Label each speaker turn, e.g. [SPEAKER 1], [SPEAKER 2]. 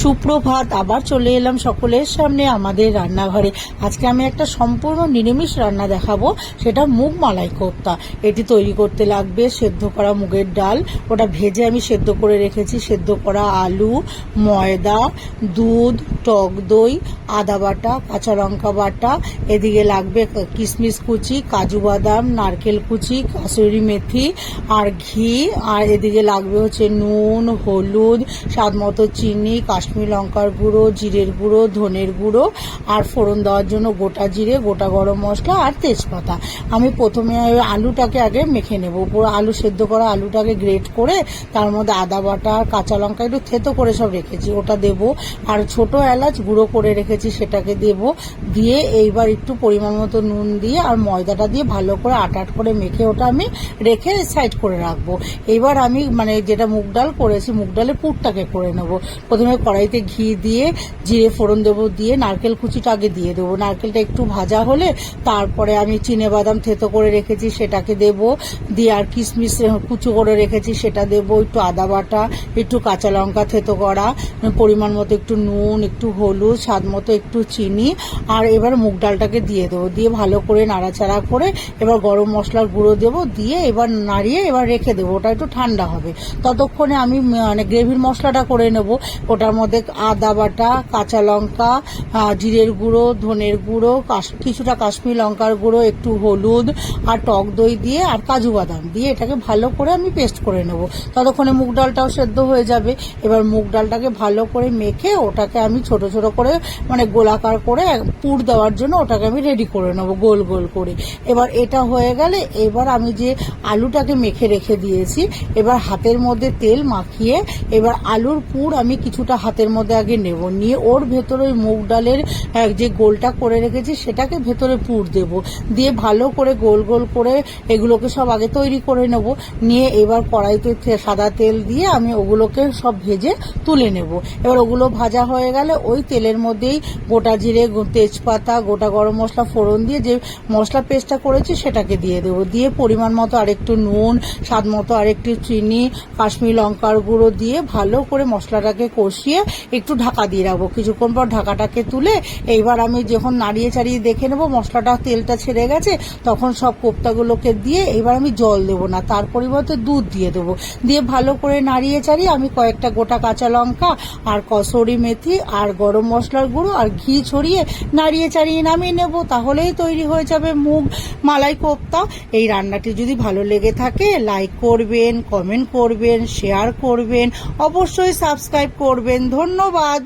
[SPEAKER 1] সুপ্রভাত। আবার চলে এলাম সকলের সামনে আমাদের রান্নাঘরে। আজকে আমি একটা সম্পূর্ণ নিরামিষ রান্না দেখাবো, সেটা মুগ মালাই কোপ্তা। এটি তৈরি করতে লাগবে সেদ্ধ করা মুগের ডাল, ওটা ভেজে আমি সেদ্ধ করে রেখেছি, সেদ্ধ করা আলু, ময়দা, দুধ, টক দই, আদা বাটা, কাঁচা লঙ্কা বাটা, এদিকে লাগবে কিশমিশ কুচি, কাজু বাদাম, নারকেল কুচি, কাসুরি মেথি আর ঘি, আর এদিকে লাগবে হচ্ছে নুন, হলুদ, স্বাদ মতো চিনি, কাশ্মীর লঙ্কার গুঁড়ো, জিরের গুঁড়ো, ধনের গুঁড়ো, আর ফোড়ন দেওয়ার জন্য গোটা জিরে, গোটা গরম মশলা আর তেজপাতা। আমি প্রথমে আলুটাকে আগে মেখে নেব। পুরো আলু সেদ্ধ করা আলুটাকে গ্রেট করে তার মধ্যে আদা বাটা আর কাঁচা লঙ্কা একটু থেতো করে সব রেখেছি, ওটা দেব। আর ছোট এলাচ গুঁড়ো করে রেখেছি, সেটাকে দেব। দিয়ে এইবার একটু পরিমাণ মতো নুন দিয়ে আর ময়দাটা দিয়ে ভালো করে আট করে মেখে ওটা আমি রেখে সাইড করে রাখবো। এবার আমি যেটা মুগ ডাল করেছি, মুগ ডালের পুরটাকে করে নেব। প্রথমে কড়াইতে ঘি দিয়ে জিরে ফোড়ন দেবো, দিয়ে নারকেল কুচিটা আগে দিয়ে দেবো। নারকেলটা একটু ভাজা হলে তারপরে আমি চিনে বাদাম থেতো করে রেখেছি সেটাকে দেব, দিয়ে আর কিশমিশ কুচো করে রেখেছি সেটা দেব, একটু আদা বাটা, একটু কাঁচা লঙ্কা থেতো করা, পরিমাণ মতো একটু নুন, একটু হলুদ, স্বাদ মতো একটু চিনি, আর এবার মুগ ডালটাকে দিয়ে দেবো। দিয়ে ভালো করে নাড়াচাড়া করে এবার গরম মশলার গুঁড়ো দেবো, দিয়ে এবার নাড়িয়ে এবার রেখে দেবো, ওটা একটু ঠান্ডা হবে। ততক্ষণে আমি গ্রেভির মশলাটা করে নেব। ওটার মধ্যে আদা বাটা, কাঁচা লঙ্কা, জিরের গুঁড়ো, ধনের গুঁড়ো, কিছুটা কাশ্মীর লঙ্কার গুঁড়ো, একটু হলুদ আর টক দই দিয়ে আর কাজু বাদাম দিয়ে এটাকে ভালো করে আমি পেস্ট করে নেব। ততক্ষণে মুগ ডালটাও সেদ্ধ হয়ে যাবে। এবার মুগ ডালটাকে ভালো করে মেখে ওটাকে আমি ছোট ছোট করে গোলাকার করে পুর দেওয়ার জন্য ওটাকে আমি রেডি করে নেব গোল গোল করে। এবার এটা হয়ে গেলে এবার আমি যে আলুটাকে মেখে রেখে দিয়েছি, এবার হাতের মধ্যে তেল মাখিয়ে এবার আলুর পুর আমি কিছুটা হাতের মধ্যে আগে নেব, নিয়ে ওর ভেতরে ওই মুগ ডালের যে গোলটা করে রেখেছি সেটাকে ভেতরে পুর দেব, দিয়ে ভালো করে গোল গোল করে এগুলোকে সব আগে তৈরি করে নেব। নিয়ে এবার কড়াইতে সাদা তেল দিয়ে আমি ওগুলোকে সব ভেজে তুলে নেব। এবার ওগুলো ভাজা হয়ে গেলে ওই তেলের মধ্যেই গোটা জিরে, তেজপাতা, গোটা গরম মশলা ফোড়ন দিয়ে যে মশলা পেস্টটা করেছি সেটাকে দিয়ে দেবো। দিয়ে পরিমাণ মতো আরেকটু নুন, স্বাদ মতো আরেকটু চিনি, কাশ্মীর লঙ্কার গুঁড়ো দিয়ে ভালো করে মশলাটাকে কষিয়ে একটু ঢাকা দিয়ে রাখবো। কিছুক্ষণ পর ঢাকাটাকে তুলে এইবার আমি যখন নাড়িয়ে চাড়িয়ে দেখে নেবো মশলাটা তেলটা ছেড়ে গেছে, তখন সব কোপ্তাগুলোকে দিয়ে এবার আমি জল দেবো না, তার পরিবর্তে দুধ দিয়ে দেবো। দিয়ে ভালো করে নাড়িয়ে চাড়িয়ে আমি কয়েকটা গোটা কাঁচা লঙ্কা আর কসুরি মেথি আর গরম মশলার গুঁড়ো আর ঘি ছড়িয়ে নাড়িয়ে চাড়িয়ে নামিয়ে নেব। তাহলেই তৈরি হয়ে যাবে মুগ মালাই কোপ্তা। এই রান্নাটি যদি ভালো লেগে থাকে লাইক করবেন, কমেন্ট করবেন, শেয়ার করবেন, অবশ্যই সাবস্ক্রাইব করবেন। ধন্যবাদ।